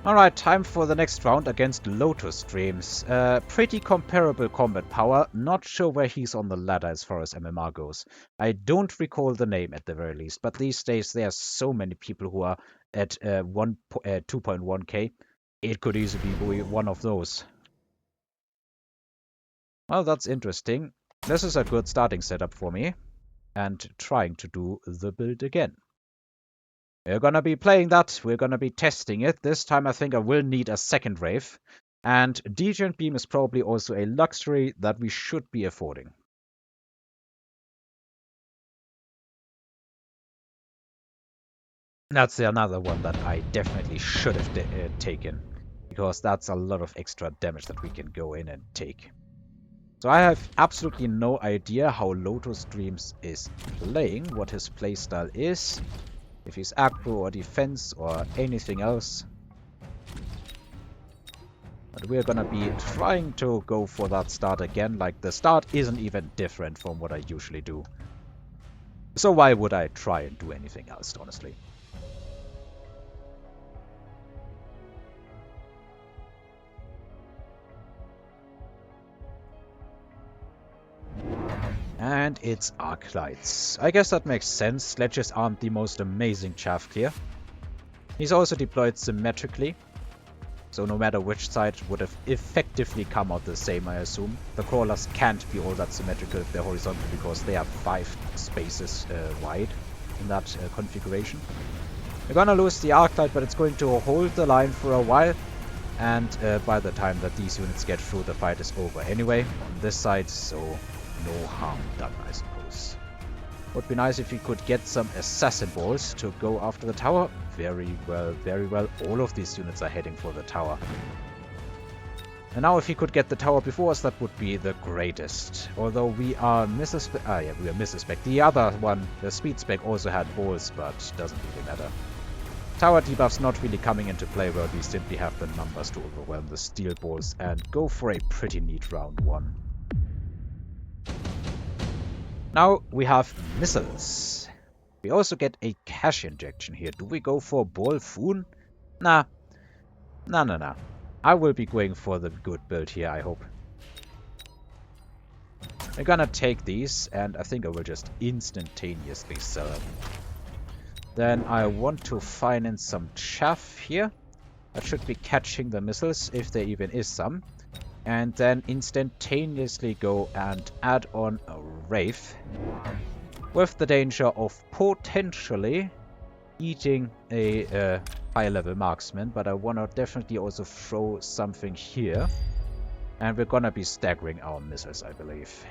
Alright, time for the next round against Lotus Streams. Pretty comparable combat power. Not sure where he's on the ladder as far as MMR goes. I don't recall the name at the very least, but these days there are so many people who are at 2.1k. It could easily be one of those. Well, that's interesting. This is a good starting setup for me. And trying to do the build again. We're gonna be playing that, we're gonna be testing it. This time I think I will need a second Wraith. And Deviant Beam is probably also a luxury that we should be affording. That's another one that I definitely should have taken. Because that's a lot of extra damage that we can go in and take. So I have absolutely no idea how Lotus Dreams is playing, what his playstyle is. If he's aggro or defense or anything else. But we're gonna be trying to go for that start again. Like, the start isn't even different from what I usually do. So why would I try and do anything else, honestly? And it's Arclights. I guess that makes sense. Sledges aren't the most amazing chaff clear. He's also deployed symmetrically. So no matter which side would have effectively come out the same, I assume. The crawlers can't be all that symmetrical if they're horizontal because they are 5 spaces wide in that configuration. We're gonna lose the Arclight, but it's going to hold the line for a while. And by the time that these units get through, the fight is over anyway on this side, so no harm done, I suppose. Would be nice if we could get some assassin balls to go after the tower. Very well, very well. All of these units are heading for the tower. And now if he could get the tower before us, that would be the greatest. Although we are missuspect. Ah yeah, we are missuspect. The other one, the speed spec, also had balls, but doesn't really matter. Tower debuffs not really coming into play where we simply have the numbers to overwhelm the steel balls and go for a pretty neat round 1. Now we have missiles. We also get a cash injection here. Do we go for Ball Foon? Nah. Nah. I will be going for the good build here, I hope. We're gonna take these, and I think I will just instantaneously sell them. Then I want to finance some chaff here. That should be catching the missiles, if there even is some. And then instantaneously go and add on a Wraith. With the danger of potentially eating a high level marksman. But I want to definitely also throw something here. And we're gonna be staggering our missiles, I believe.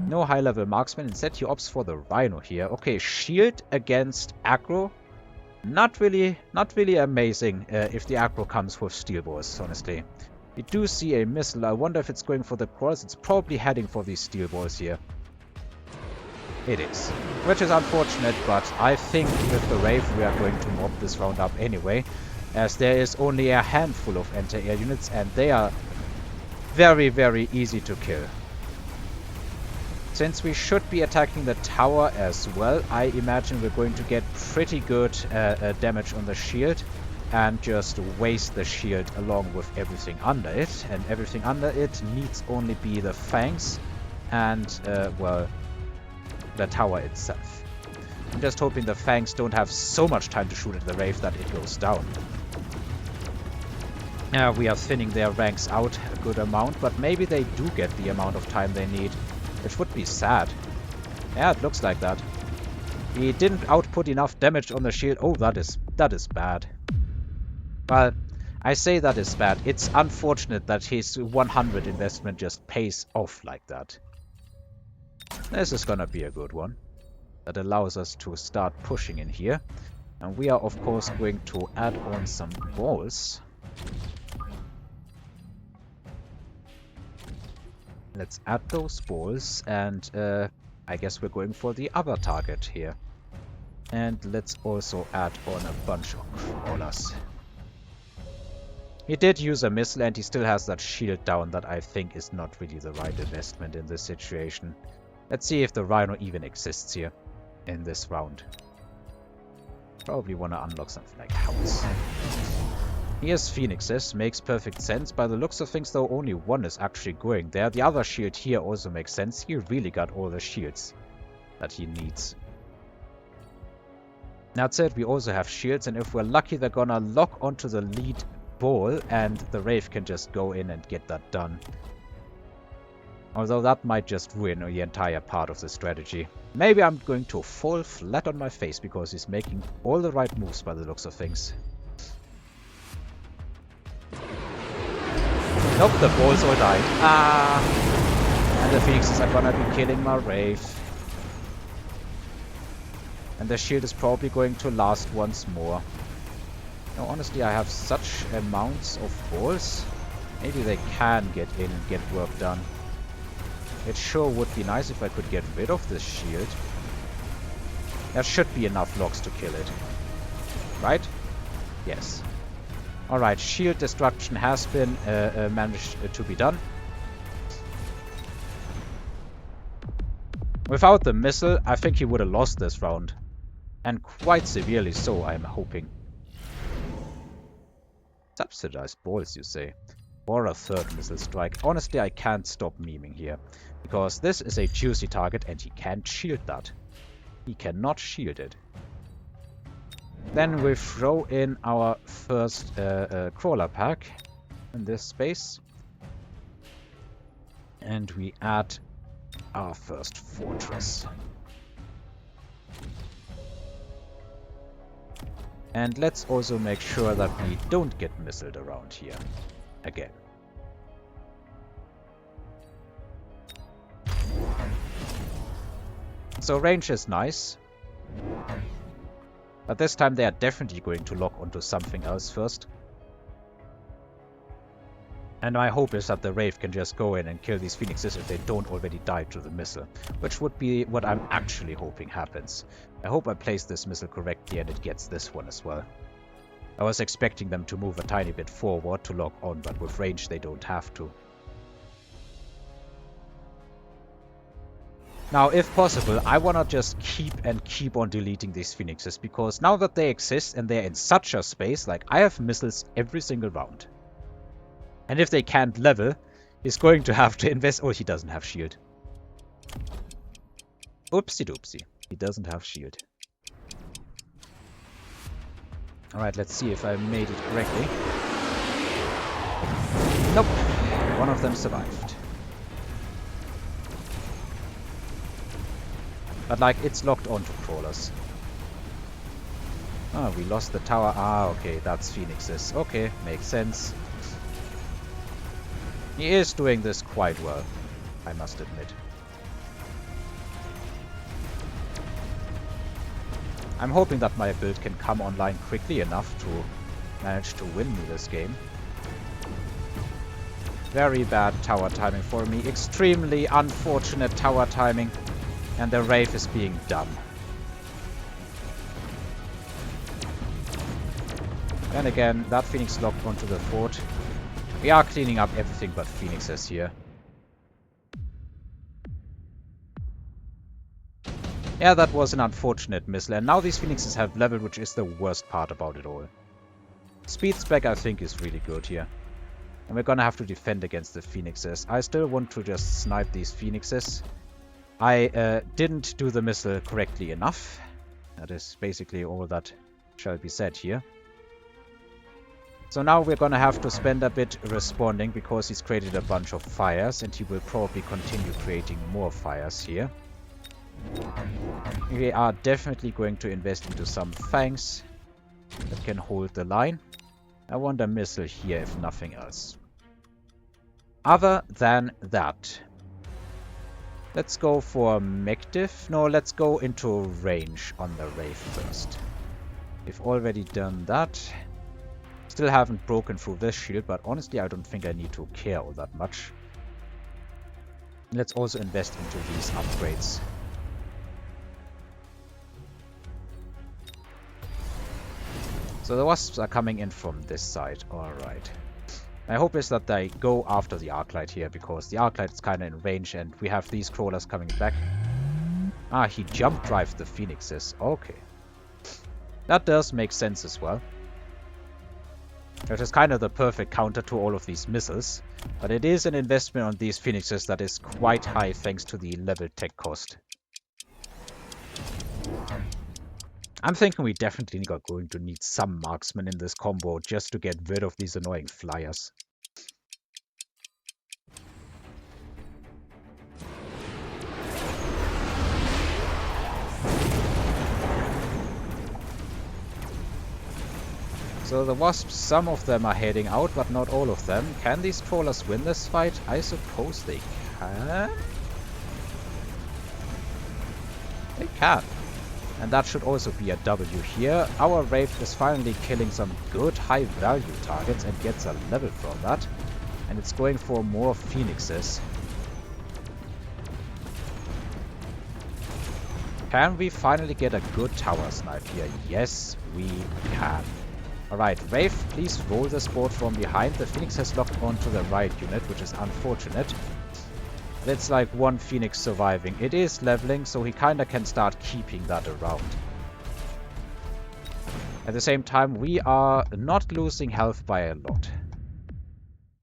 No high level marksman. Instead he opts for the Rhino here. Okay, shield against aggro. Not really amazing if the aggro comes with steel balls, honestly. We do see a missile. I wonder if it's going for the cross. It's probably heading for these steel balls here. It is. Which is unfortunate, but I think with the Wraith we are going to mob this round up anyway. As there is only a handful of anti-air units and they are very, very easy to kill. Since we should be attacking the tower as well, I imagine we're going to get pretty good damage on the shield and just waste the shield along with everything under it. And everything under it needs only be the fangs and, well, the tower itself. I'm just hoping the fangs don't have so much time to shoot at the Wraith that it goes down. We are thinning their ranks out a good amount, but maybe they do get the amount of time they need. Which would be sad. Yeah, it looks like that. He didn't output enough damage on the shield. Oh, that is bad. Well, I say that is bad. It's unfortunate that his 100 investment just pays off like that. This is gonna be a good one. That allows us to start pushing in here. And we are, of course, going to add on some balls. Let's add those balls, and I guess we're going for the other target here. And let's also add on a bunch of crawlers. He did use a missile, and he still has that shield down that I think is not really the right investment in this situation. Let's see if the Rhino even exists here in this round. Probably want to unlock something like House. He has Phoenixes, makes perfect sense. By the looks of things though, only one is actually going there. The other shield here also makes sense. He really got all the shields that he needs. That said, we also have shields, and if we're lucky, they're gonna lock onto the lead ball, and the Wraith can just go in and get that done. Although that might just ruin the entire part of the strategy. Maybe I'm going to fall flat on my face because he's making all the right moves by the looks of things. Nope, the balls all died. Ah! And the Phoenixes are gonna be killing my Wraith. And the shield is probably going to last once more. Now, honestly, I have such amounts of balls. Maybe they can get in and get work done. It sure would be nice if I could get rid of this shield. There should be enough locks to kill it. Right? Yes. Alright, shield destruction has been managed to be done. Without the missile, I think he would have lost this round. And quite severely so, I'm hoping. Subsidized balls, you say? Or a third missile strike. Honestly, I can't stop memeing here. Because this is a juicy target and he can't shield that. He cannot shield it. Then we throw in our first crawler pack in this space. And we add our first fortress. And let's also make sure that we don't get missiled around here again. So range is nice. But this time they are definitely going to lock onto something else first. And my hope is that the Wraith can just go in and kill these Phoenixes if they don't already die to the missile. Which would be what I'm actually hoping happens. I hope I placed this missile correctly and it gets this one as well. I was expecting them to move a tiny bit forward to lock on, but with range they don't have to. Now, if possible, I wanna just keep on deleting these Phoenixes, because now that they exist and they're in such a space, like, I have missiles every single round. And if they can't level, he's going to have to invest... Oh, he doesn't have shield. Oopsie doopsie. He doesn't have shield. Alright, let's see if I made it correctly. Nope. One of them survived. But, like, it's locked onto crawlers. Ah, we lost the tower. Ah, okay, that's Phoenixes. Okay, makes sense. He is doing this quite well, I must admit. I'm hoping that my build can come online quickly enough to manage to win me this game. Very bad tower timing for me. Extremely unfortunate tower timing. And the Wraith is being dumb. And again, that Phoenix locked onto the fort. We are cleaning up everything but Phoenixes here. Yeah, that was an unfortunate missile. And now these Phoenixes have level, which is the worst part about it all. Speed spec, I think, is really good here. And we're gonna have to defend against the Phoenixes. I still want to just snipe these Phoenixes. I didn't do the missile correctly enough. That is basically all that shall be said here. So now we're gonna have to spend a bit responding, because he's created a bunch of fires and he will probably continue creating more fires here. We are definitely going to invest into some fangs that can hold the line. I want a missile here if nothing else. Other than that, let's go for Mecdiff. No, let's go into range on the Wraith first. We've already done that. Still haven't broken through this shield, but honestly I don't think I need to care all that much. Let's also invest into these upgrades. So the wasps are coming in from this side. Alright. My hope is that they go after the Arclight here, because the Arclight is kind of in range and we have these crawlers coming back. Ah, he jump drives the Phoenixes. Okay. That does make sense as well. Which is kind of the perfect counter to all of these missiles. But it is an investment on these Phoenixes that is quite high thanks to the level tech cost. I'm thinking we definitely are going to need some marksmen in this combo just to get rid of these annoying flyers. So the Wasps, some of them are heading out, but not all of them. Can these trawlers win this fight? I suppose they can. They can. And that should also be a W here. Our Wraith is finally killing some good high value targets and gets a level from that. And it's going for more Phoenixes. Can we finally get a good tower snipe here? Yes, we can. Alright, Wraith, please roll this board from behind. The Phoenix has locked onto the right unit, which is unfortunate. That's like one Phoenix surviving. It is leveling, so he kinda can start keeping that around. At the same time, we are not losing health by a lot.